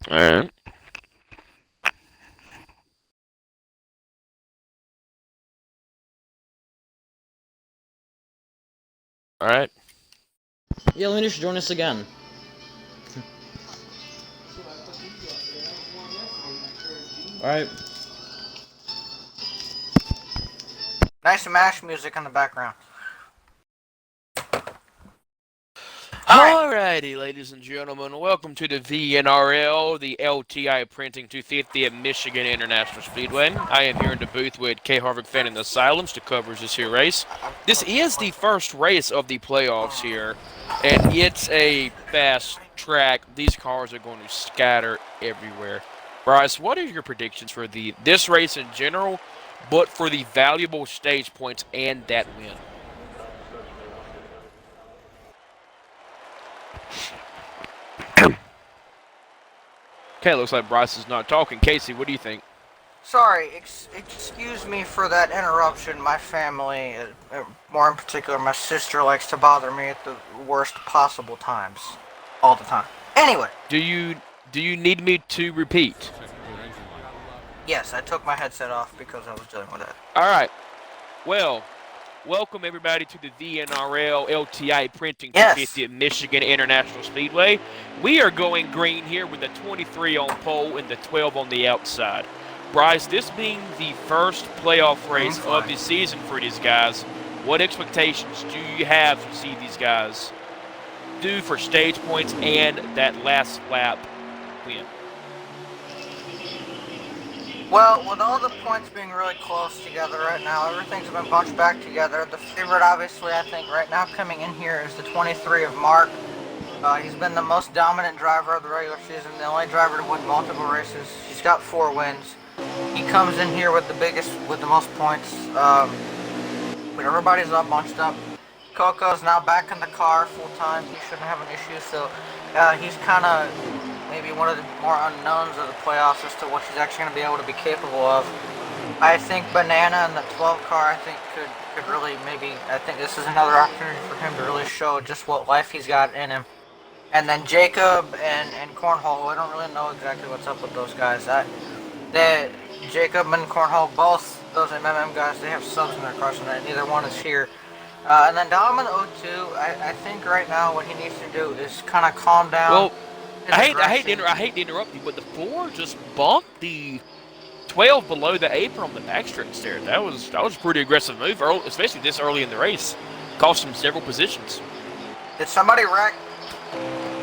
Alright. Alright. Yeah, Linda should join us again. Alright. Nice MASH music in the background. Alrighty, ladies and gentlemen, welcome to the VNRL, the LTI Printing 250 at Michigan International Speedway. I am here in the booth with K. Harvick Fan in the Asylums to cover this here race. This is the first race of the playoffs here, and it's a fast track. These cars are going to scatter everywhere. Bryce, what are your predictions for this race in general, but for the valuable stage points and that win? Okay, looks like Bryce is not talking. Casey, what do you think? Sorry, excuse me for that interruption. My family, more in particular my sister, likes to bother me at the worst possible times. All the time. Anyway. Do you need me to repeat? Yes, I took my headset off because I was dealing with that. Alright. Well, welcome everybody to the VNRL LTI Printing 250 at Michigan International Speedway. We are going green here with the 23 on pole and the 12 on the outside. Bryce, this being the first playoff race of the season for these guys, what expectations do you have to see these guys do for stage points and that last lap win? Well, with all the points being really close together right now, everything's been bunched back together. The favorite, obviously, I think right now coming in here is the 23 of Mark. He's been the most dominant driver of the regular season, the only driver to win multiple races. He's got 4 wins. He comes in here with the most points. But everybody's all bunched up. Coco's now back in the car full time. He shouldn't have an issue. So he's kind of maybe one of the more unknowns of the playoffs as to what he's actually going to be able to be capable of. I think Banana in the 12 car, I think could really I think this is another opportunity for him to really show just what life he's got in him. And then Jacob and Cornhole, I don't really know exactly what's up with those guys. Jacob and Cornhole, both those MMM guys, they have subs in their cars tonight. Neither one is here. And then Dom in the O2, I think right now what he needs to do is kind of calm down. Well, I hate to interrupt you, but the 4 just bumped the 12 below the apron on the backstretch there. That was a pretty aggressive move, especially this early in the race. Cost him several positions. Did somebody wreck?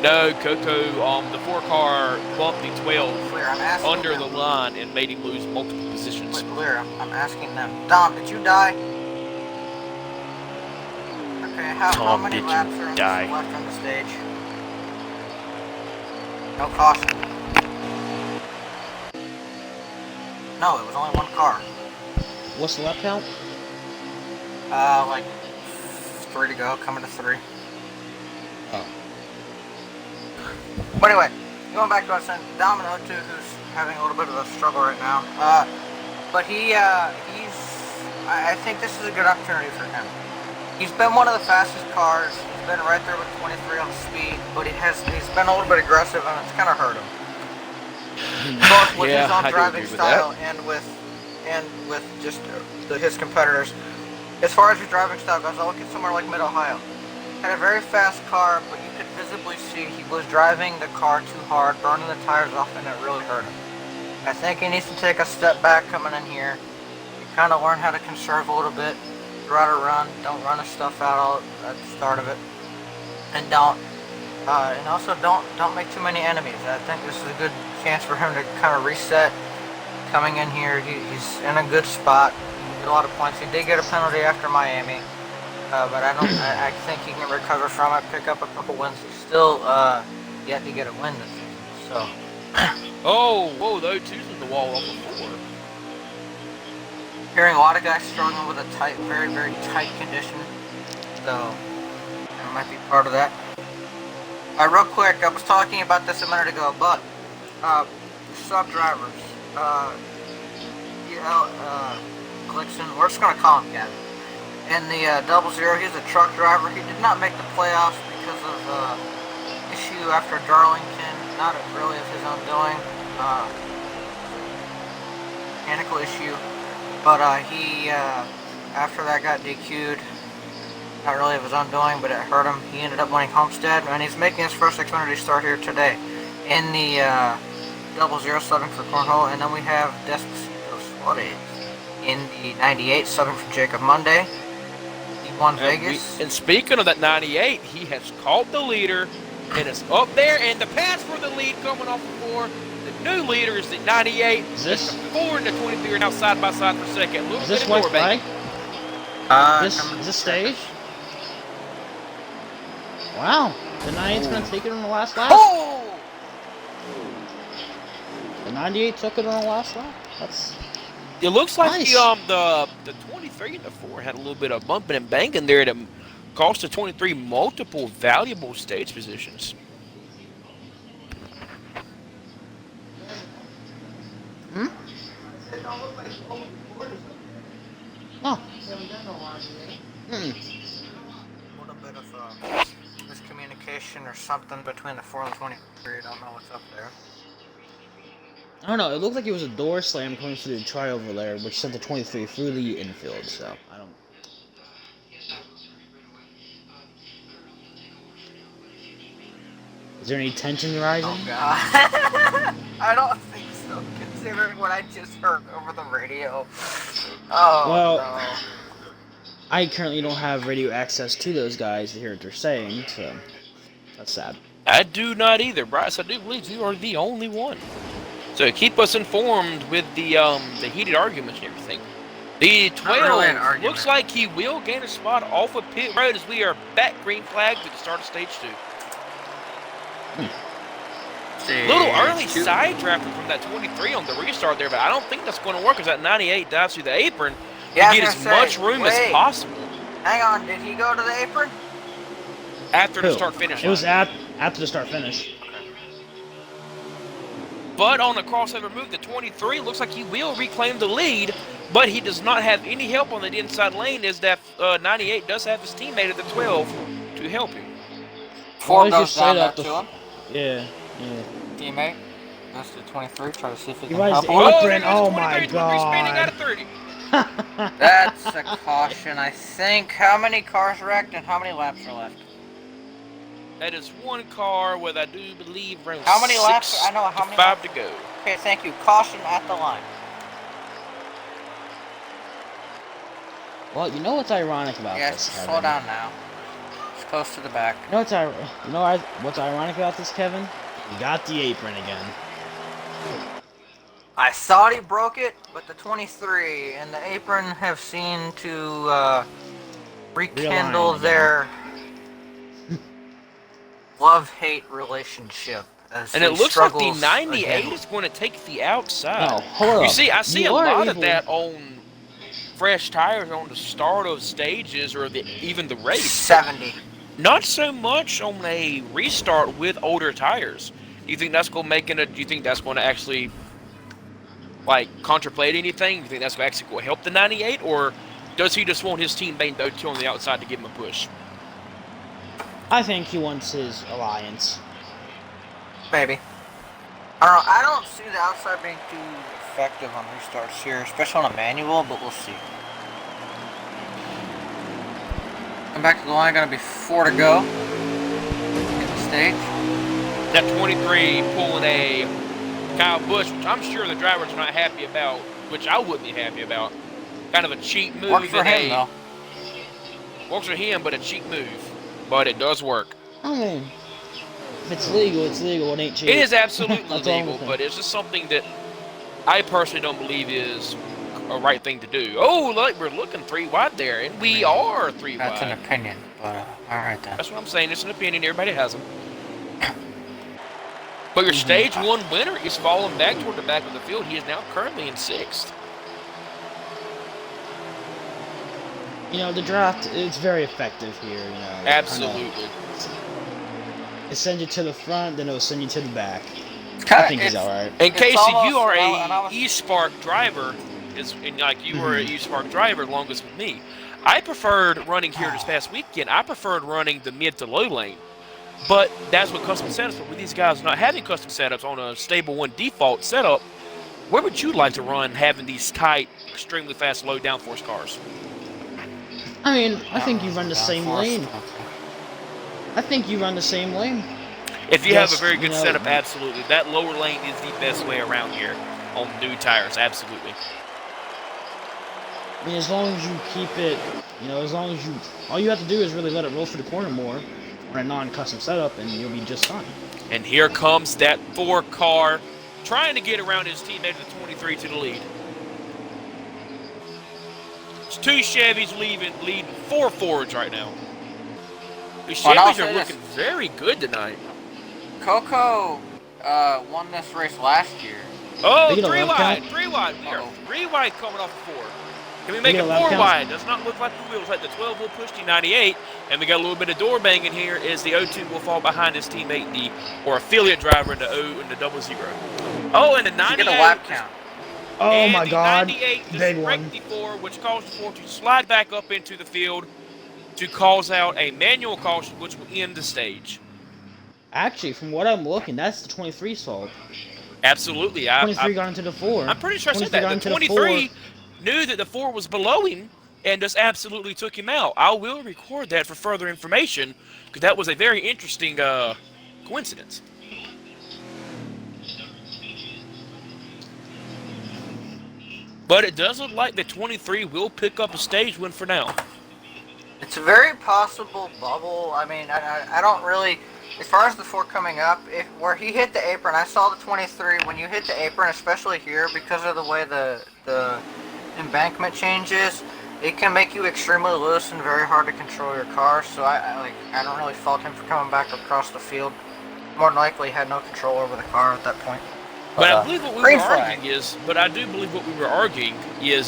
No, Coco, the 4 car bumped the 12 Clear, under the line and made him lose multiple positions. Clear, I'm asking them. Dom, did you die? Okay, how many laps are left on the stage? No caution. No, it was only 1 car. What's the lap count? Like 3 to go, coming to 3. Oh. But anyway, going back to what I was saying, Domino too, who's having a little bit of a struggle right now. But I think this is a good opportunity for him. He's been one of the fastest cars. He's been right there with 23 on the speed, but he's been a little bit aggressive, and it's kind of hurt him. Both with his own driving style and with just his competitors. As far as his driving style goes, I'll look at somewhere like Mid-Ohio. Had a very fast car, but you could visibly see he was driving the car too hard, burning the tires off, and it really hurt him. I think he needs to take a step back coming in here. You kind of learn how to conserve a little bit throughout a run. Don't run his stuff out all at the start of it, and also don't make too many enemies. I think this is a good chance for him to kind of reset. Coming in here, he's in a good spot. He get a lot of points. He did get a penalty after Miami. But I think he can recover from it, pick up a couple wins. He's still yet to get a win this season, so. Whoa, those 2's in the wall off the 4. Hearing a lot of guys struggling with a tight, very, very tight condition, so that might be part of that. Real quick, I was talking about this a minute ago, but sub drivers, Glickson, we're just gonna call him Gavin. In the 00, he's a truck driver. He did not make the playoffs because of issue after Darlington. not really of his own doing. Mechanical issue. But he, after that got DQ'd. Not really of his own doing, but it hurt him. He ended up winning Homestead, and he's making his first Xfinity start here today in the 007 for Cornhole. And then we have Despacito Suarez in the 98, subbing for Jacob Monday. He won Vegas. And speaking of that 98, he has caught the leader, and it's up there, and the pass for the lead coming off the 4. The new leader is the 98. Is this? The 4 and the 23 are now side by side for second. Is this white flag? Is this stage? Wow. The 98's going to take it on the last lap? Oh! The 98 took it on the last lap? That's... It looks like nice. the 23 and the 4 had a little bit of bumping and banging there that cost the 23 multiple valuable stage positions. Hmm? Oh. Hmm. A little bit of miscommunication or something between the 4 and the 23. I don't know what's up there. I don't know, it looked like it was a door slam coming through the try over there, which sent the 23 through the infield, so I don't... Is there any tension rising? Oh god. I don't think so, considering what I just heard over the radio. Oh, Well, no. I currently don't have radio access to those guys to hear what they're saying, so that's sad. I do not either, Bryce. I do believe you are the only one. So keep us informed with the heated arguments and everything. The 12 looks like he will gain a spot off of pit road as we are back green flag to the start of stage 2. A little early side drafting from that 23 on the restart there, but I don't think that's going to work as that 98 dives through the apron to get as much room as possible. Hang on, did he go to the apron? After the start-finish. It was after the start-finish. But on a crossover move, the 23 looks like he will reclaim the lead, but he does not have any help on the inside lane as that 98 does have his teammate at the 12 to help him. 4 goes down there to him. Yeah. Teammate. That's the 23. Try to see if he can Revised help the him. apron. Oh my 23 spinning out god. of 30. That's a caution, I think. How many cars wrecked and how many laps are left? That is one car with, I do believe, around How many laps? 6 I know how many 5 laps. to go. Okay, thank you. Caution at the line. Well, you know what's ironic about Yes, this, Kevin? slow down now. It's close to the back. You know what's ironic about this, Kevin? You got the apron again. I thought he broke it, but the 23 and the apron have seemed to rekindle Realign their love-hate relationship. As And he it looks like the struggles 98 again. is going to take the outside. No, hold You up. see, I see You a are lot of able- that on fresh tires on the start of stages or even the race. 70. Not so much on a restart with older tires. Do you think that's going to make it? Do you think that's going to actually like contemplate anything? Do you think that's actually going to help the 98, or does he just want his teammate to on the outside to give him a push? I think he wants his alliance. Maybe. I don't know. I don't see the outside being too effective on restarts here, especially on a manual, but we'll see. Come back to the line, gonna be 4 to go. In the stage. That 23 pulling a Kyle Busch, which I'm sure the driver's not happy about, which I wouldn't be happy about. Kind of a cheap move. Worked for him, though. Works for him, but a cheap move. But it does work. I mean, if it's legal, it's legal. It ain't cheap. It is absolutely That's all I'm legal, saying. but it's just something that I personally don't believe is a right thing to do. Oh, look, we're looking 3 wide there, and we are 3 That's wide. an opinion, but alright then. That's what I'm saying. It's an opinion. Everybody has them. But your stage 1 winner is falling back toward the back of the field. He is now currently in 6th. You know, the draft is very effective here, you know. Absolutely. It sends you to the front, then it'll send you to the back. Kinda- I think he's it's- alright. And It's Casey, almost- you are well, and I a was- eSpark driver, and like you were a eSpark driver longest with me. I preferred running here this past weekend. I preferred running the mid to low lane. But that's what custom setups. But with these guys not having custom setups on a stable one default setup, where would you like to run having these tight, extremely fast, low downforce cars? I mean, I think you run the same lane. I think you run the same lane. If you have a Just, very you good know, setup, absolutely. That lower lane is the best way around here on new tires, absolutely. I mean, as long as you keep it, you know, as long as you, all you have to do is really let it roll through the corner more on a non-custom setup, and you'll be just fine. And here comes that 4 car trying to get around his teammate, the 23, to the lead. It's 2 Chevys lead 4 Fords right now. The Chevys are looking very good tonight. Coco won this race last year. Oh, 3 wide. We are 3 wide coming off of 4. Can we make it 4 wide? Does not look like we will. It's like the 12 will push the 98, and we got a little bit of door banging here as the 02 will fall behind his teammate, or affiliate driver in the 00. Oh, and the 98. Get a lap count. Oh my God! 98 Big just one. wrecked the 4, which caused the 4 to slide back up into the field to cause out a manual caution, which will end the stage. Actually, from what I'm looking, that's the 23's fault. Absolutely. 23 got into the 4. I'm pretty sure I said that. The 23 knew that the 4 was below him and just absolutely took him out. I will record that for further information because that was a very interesting coincidence. But it does look like the 23 will pick up a stage win for now. It's a very possible bubble. I mean, I don't really... As far as the 4 coming up, where he hit the apron, I saw the 23. When you hit the apron, especially here, because of the way the embankment changes, it can make you extremely loose and very hard to control your car. So I don't really fault him for coming back across the field. More than likely, had no control over the car at that point. But I believe what we were arguing is,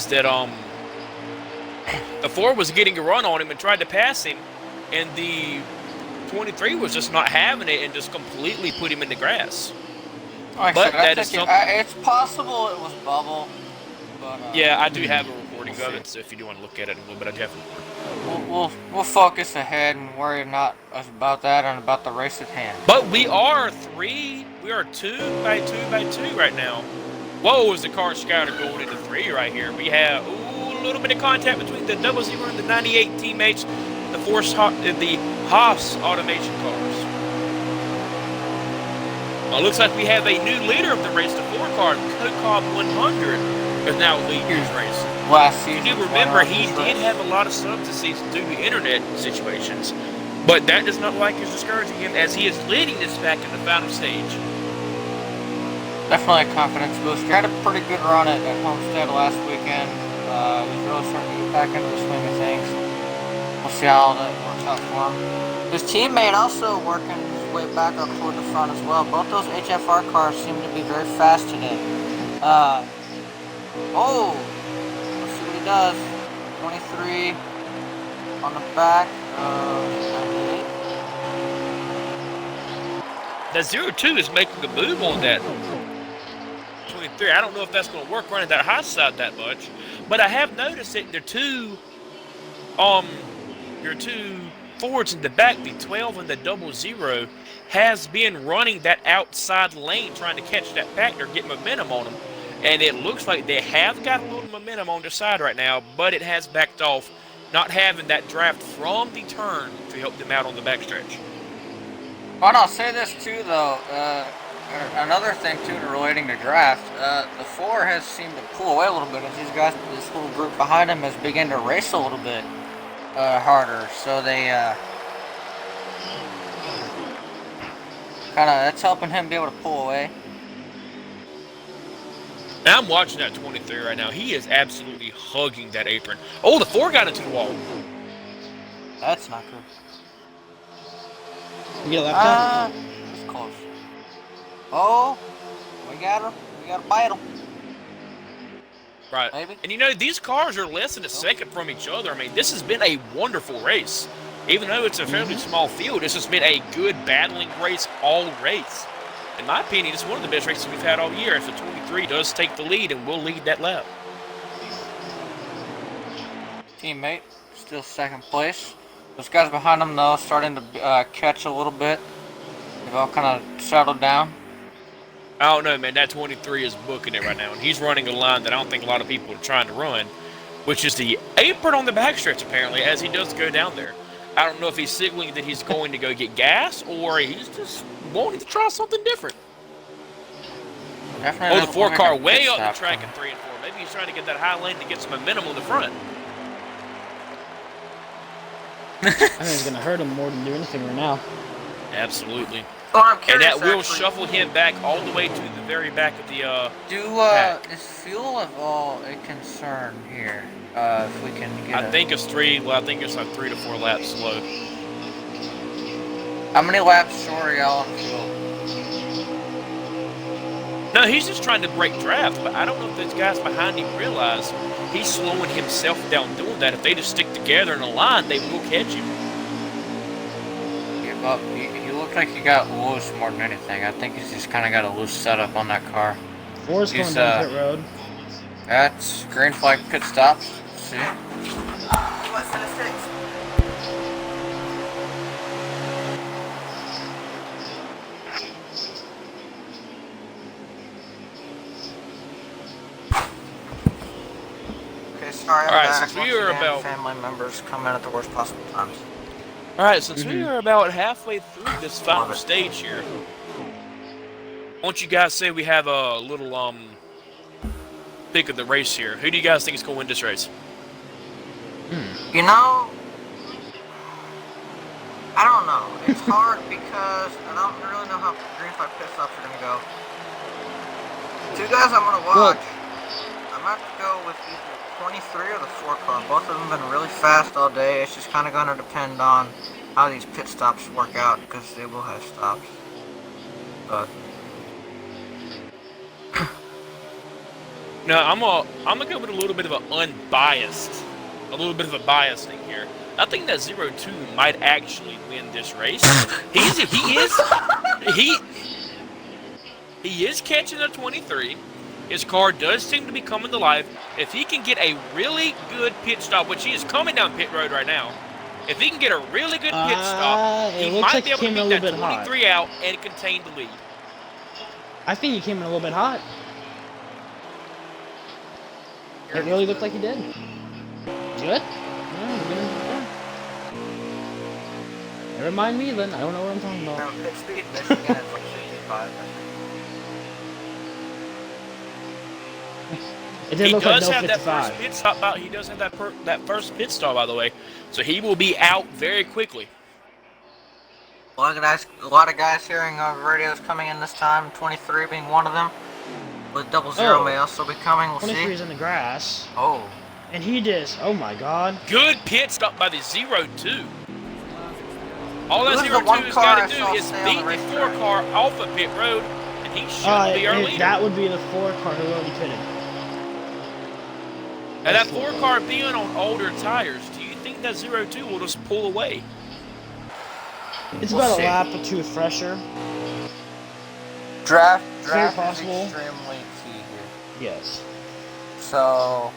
that the 4 was getting a run on him and tried to pass him, and the 23 was just not having it and just completely put him in the grass. It's possible it was bubble. But, yeah, I do have a recording of it, so if you do want to look at it in a little bit, I definitely. We'll focus ahead and worry not about that and about the race at hand. But we are 2 by 2 by 2 right now. Whoa, is the car scouter going into 3 right here? We have a little bit of contact between the 00 and the 98 teammates, the Haas automation cars. Well, it looks like we have a new leader of the race, the 4 car, Cocob 100, is now leading this race. Last season, you do remember he did have a lot of subs this season due to internet situations, but that does not like is discouraging him as he is leading this back in the final stage. Definitely a confidence boost. He had a pretty good run at Homestead last weekend. He's really starting to get back into the swing of things. We'll see how that works out for him. His teammate also working his way back up toward the front as well. Both those HFR cars seem to be very fast today. Let's see what he does. 23 on the back of 98. That 02 is making a move on that 23. I don't know if that's going to work running that high side that much, but I have noticed that your two Fords in the back, the 12 and the 00, has been running that outside lane trying to catch that factor, get momentum on them. And it looks like they have got a little momentum on their side right now, but it has backed off, not having that draft from the turn to help them out on the backstretch. Well, and I'll say this too, though. Another thing too, relating to draft, the 4 has seemed to pull away a little bit as these guys, this little group behind him, has begun to race a little bit harder. So they that's helping him be able to pull away. Now I'm watching that 23 right now. He is absolutely hugging that apron. Oh, the 4 got into the wall. That's not good. You get a lap time? It's close. Oh, we got him. We got to bite him. Right. Maybe. And you know, these cars are less than a second from each other. I mean, this has been a wonderful race. Even though it's a fairly small field, this has been a good battling race all race. In my opinion, it's one of the best races we've had all year. If the 23 does take the lead and will lead that lap. Teammate, still second place. Those guys behind him, though, starting to catch a little bit. You've all kind of settled down. I don't know, man. That 23 is booking it right now, and he's running a line that I don't think a lot of people are trying to run, which is the apron on the backstretch, apparently, as he does go down there. I don't know if he's signaling that he's going to go get gas, or he's just wanting to try something different. Definitely Oh, the 4-car like way up the track in 3 and 4. Maybe he's trying to get that high lane to get some momentum on the front. I think it's going to hurt him more than do anything right now. Absolutely. Well, I'm And curious, that will actually, shuffle him back all the way to the very back of the pack. Is fuel at all a concern here? If we can get I think it's 3. Well, I think it's like 3 to 4 laps slow. How many laps short are y'all on fuel? No, he's just trying to break draft, but I don't know if those guys behind him realize he's slowing himself down doing that. If they just stick together in a line, they will catch him. Yeah, but you look like you got loose more than anything. I think he's just kind of got a loose setup on that car. 4's going down pit road. That's green flag pit stop. See? Okay, sorry. All right, since we are about family members come in at the worst possible times. all right, since we are about halfway through this final stage here, why don't you guys say we have a little pick of the race here? Who do you guys think is going to win this race? You know, I don't know. It's hard because I don't really know how green flag pit stops are gonna go. 2 guys I'm gonna watch. I'm gonna have to go with either 23 or the 4 car. Both of them have been really fast all day. It's just kind of gonna depend on how these pit stops work out because they will have stops. But No, I'm gonna go with a little bit of a biased thing here. I think that 02 might actually win this race. He is catching a 23. His car does seem to be coming to life. If he can get a really good pit stop, which he is coming down pit road right now, if he can get a really good pit stop, he might be able to beat that 23 out and contain the lead. I think he came in a little bit hot. It really looked like he did. Good? Yeah. Never mind me then. I don't know what I'm talking about. no, pit speed Michigan is like 55. It did He look like does no have that 55. first pit stop. He does have that first pit stop, by the way. So he will be out very quickly. A lot of guys hearing radios coming in this time. 23 being one of them. With 00 may also be coming. We'll 23 see. is in the grass. Oh. And he just, oh my god. Good pit stop by the 02. All that Who's the 02 one has car got I to do saw is stay on beat the the racetrack? 4 car off of pit road, and he should be our leader. That would be the 4 car who already pitted. And that 4 car being on older tires, do you think that 02 will just pull away? It's We'll about see. a lap or 2 fresher. Draft Very is possible. extremely key here. Yes. So,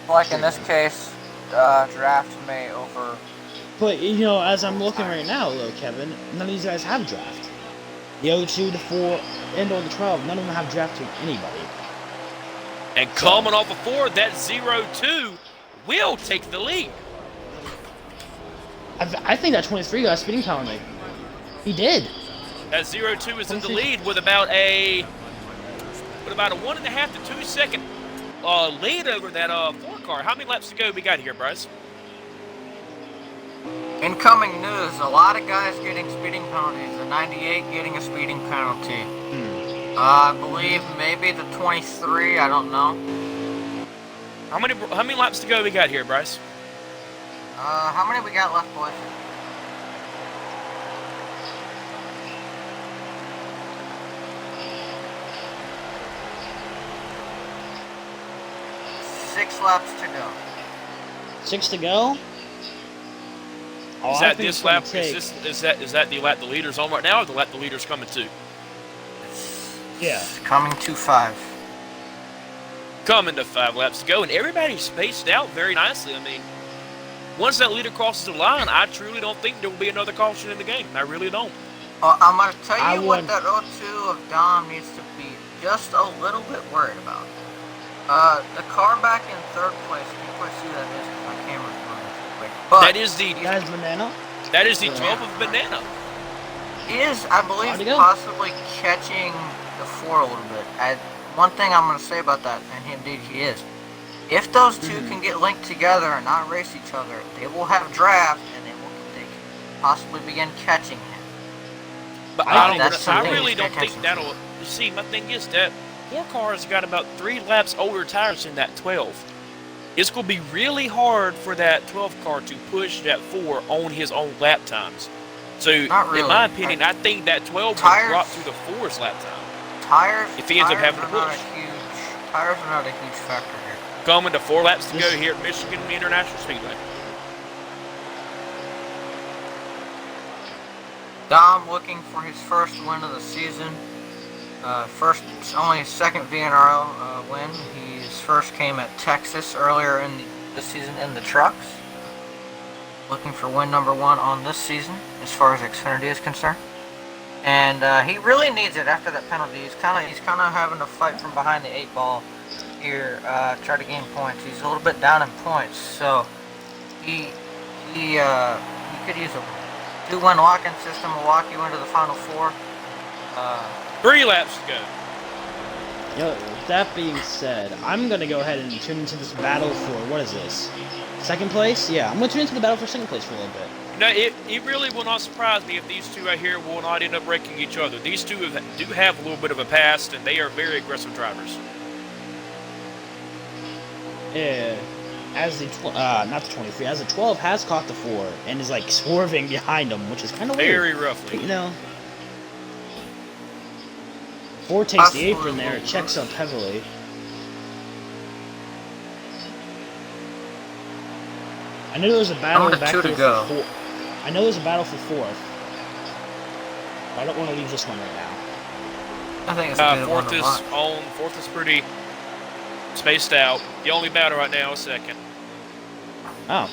like in this case, draft may over. But, you know, as I'm looking right now, though, Kevin, none of these guys have draft. The 02, the 4, and or the 12, none of them have draft to anybody. And coming off of 4, that 02 will take the lead. I think that 23 got a speeding penalty. He did. That 02 is in the lead with about a 1.5 to 2 second lead over that 4 car. How many laps to go we got here, Bryce? Incoming news: a lot of guys getting speeding penalties. The 98 getting a speeding penalty. I believe maybe the 23. I don't know. How many laps to go we got here, Bryce? How many we got left, boys? Six laps to go. 6 to go. Oh, Is I that think this it's gonna lap? take- Is that the lap the leader's on right now, or the lap the leader's coming to? Yeah. It's coming to 5. Coming to 5 laps to go, and everybody's spaced out very nicely. I mean, once that leader crosses the line, I truly don't think there will be another caution in the game. I really don't. I'm going to tell I you what would. that O2 of Dom needs to be just a little bit worried about. The car back in third place, you can probably see that is because my camera's moving too quick. But That is the That is banana. 12 of Banana. he is, I believe, How'd it go? possibly catching the 4 a little bit. One thing I'm going to say about that, and indeed he is, if those two can get linked together and not race each other, they will have draft and they can possibly begin catching him. But I I really don't think that'll. You see, my thing is that 4 cars got about 3 laps older tires than that 12. It's going to be really hard for that 12 car to push that 4 on his own lap times. So, really. In my opinion, I think that 12 will drop to the 4's lap time. Tires. If he ends up having to push. Tires are not a huge factor here. Coming to 4 laps to go here at Michigan International Speedway. Dom looking for his first win of the season. Only his second VNRL win. His first came at Texas earlier in the season in the trucks. Looking for win number 1 on this season, as far as Xfinity is concerned. And he really needs it after that penalty. He's kind of having to fight from behind the 8 ball here, try to gain points. He's a little bit down in points, so he could use a 2-win lock-in system to walk you into the final 4. 3 laps to go. Yo, that being said, I'm gonna go ahead and tune into this battle for, what is this? Second place? Yeah, I'm gonna tune into the battle for second place for a little bit. No, it really will not surprise me if these two right here will not end up wrecking each other. These two do have a little bit of a past, and they are very aggressive drivers. Yeah, as the not the 23, as the 12 has caught the 4 and is like swerving behind him, which is kind of weird. Very roughly. You know, 4 takes the apron there, it checks up heavily. I know there was a battle back here for 4. I know there's a battle for 4th. But I don't want to leave this one right now. I think it's a good one. Fourth is pretty spaced out. The only battle right now is second. Oh.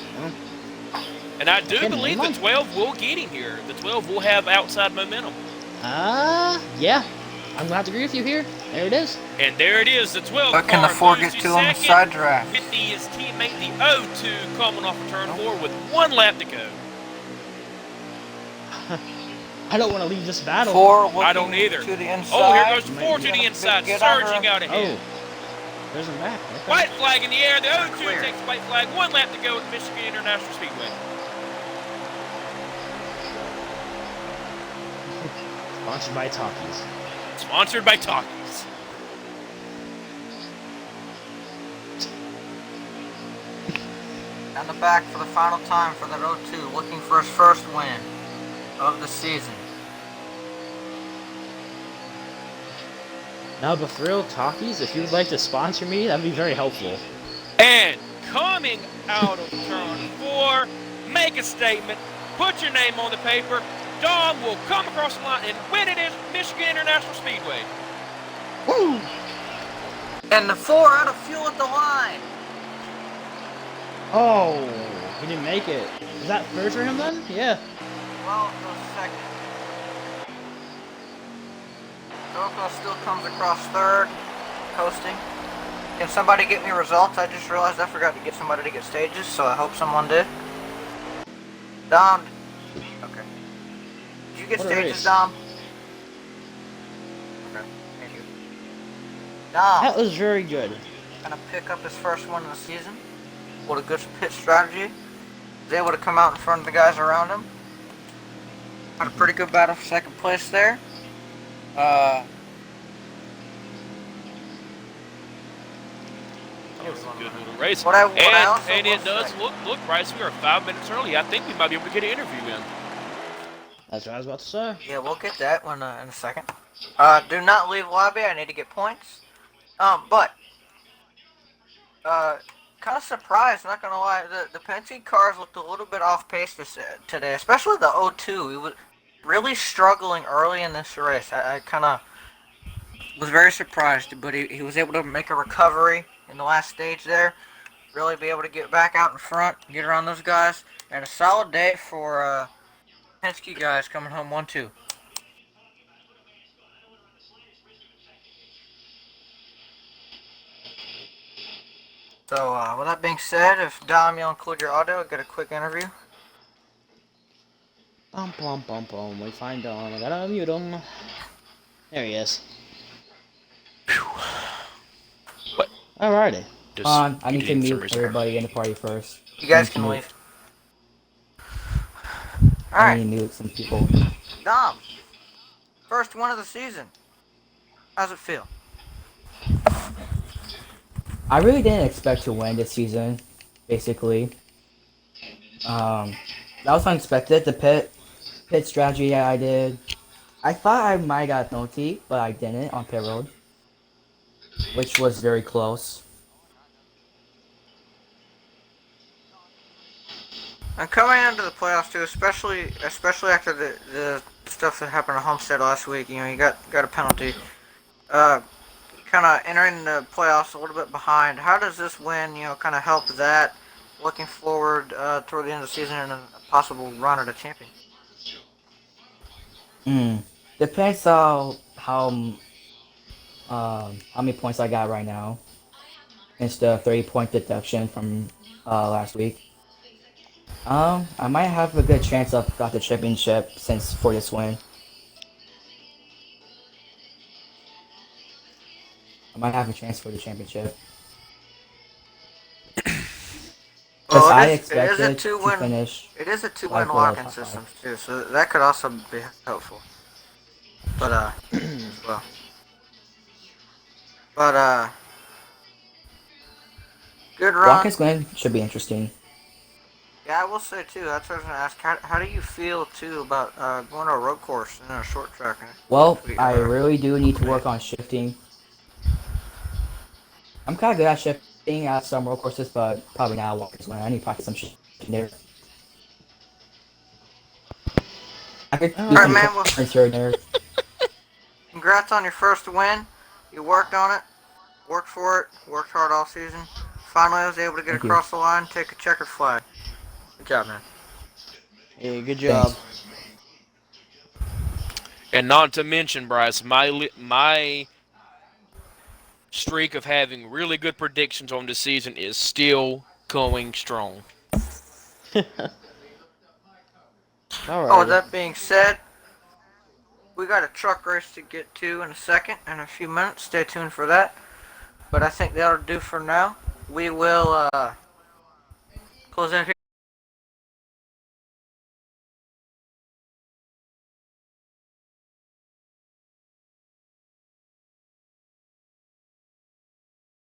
And I do believe the 12 will get him here. The 12 will have outside momentum. Yeah. I'm gonna have to agree with you here. There it is. And there it is, the 12 But can the 4 get to on the side draft? With his teammate, the O2, coming off of turn 4 with 1 lap to go. I don't want to leave this battle. 4 I don't either. To the inside. Oh, here goes 4 to the inside, surging out ahead. Oh, there's him back. Okay. White flag in the air. The O2 takes the white flag. 1 lap to go at Michigan International Speedway. Sponsored by Talkies. Sponsored by Talkies. On the back for the final time for that O2, looking for his first win of the season. Now, but for real, Talkies, if you would like to sponsor me, that'd be very helpful. And coming out of turn 4, make a statement, put your name on the paper. Dom will come across the line and win it at Michigan International Speedway. Woo! And the 4 out of fuel at the line. Oh, he didn't make it. Is that first for him then? Yeah. Well, no second. Doko still comes across third, coasting. Can somebody get me results? I just realized I forgot to get somebody to get stages, so I hope someone did. Dom. Okay. Did you get What a stages, race. Dom? Okay, thank you. Dom. That was very good. Gonna pick up his first one of the season. What a good pit strategy. Was able to come out in front of the guys around him. Had a pretty good battle for second place there. That was a good little race. And it does look, Bryce, we are 5 minutes early. I think we might be able to get an interview in. That's what I was about to say. Yeah, we'll get that one in a second. Do not leave lobby. I need to get points. Kind of surprised, not gonna lie. The Penske cars looked a little bit off pace today, especially the O2. He was really struggling early in this race. I kind of was very surprised, but he was able to make a recovery in the last stage there. Really be able to get back out in front, get around those guys, and a solid day for Penske guys coming home 1-2. So, with that being said, if Dom, you'll include your audio, I'll get a quick interview. Bum bum bum bum. We find Dom. I gotta mute him. There he is. What? Alrighty. Just I you need to didn't for some mute reason. everybody in the party first. You I guys need to can mute. leave. I Alright, need to mute some people. Dom, first one of the season. How's it feel? I really didn't expect to win this season, basically. That was unexpected. The pit strategy I did. I thought I might have got a penalty, but I didn't on pit road, which was very close. And coming into the playoffs too, especially after the stuff that happened at Homestead last week, you know, you got a penalty. Kind of entering the playoffs a little bit behind. How does this win, you know, kind of help that? Looking forward toward the end of the season and a possible run at a champion. Depends how many points I got right now. Instead of 30-point deduction from last week. I might have a good chance of got the championship since for this win. I might have a chance for the championship. Because Well, I it is a expected two to win. finish It is a two-win like below lock-in top system 5. too, so that could also be helpful. But as well. But good run. Watkins Glen should be interesting. Yeah, I will say too. That's what I was gonna ask. How do you feel too about going to a road course and a short track? Well, I really do need to work on shifting. I'm kind of good at shifting at some road courses, but probably not at Watkins Glen. I need to practice some shifting there. I could do All right, some man. Well, turns here and there. congrats on your first win. You worked on it, worked for it, worked hard all season. Finally, I was able to get Thank you. across the line, take a checkered flag. Good job, man. Hey, good job. Thanks. And not to mention, Bryce, my streak of having really good predictions on this season is still going strong. Oh, with Alrighty. that being said, we got a truck race to get to in a second, in a few minutes. Stay tuned for that. But I think that'll do for now. We will close out here.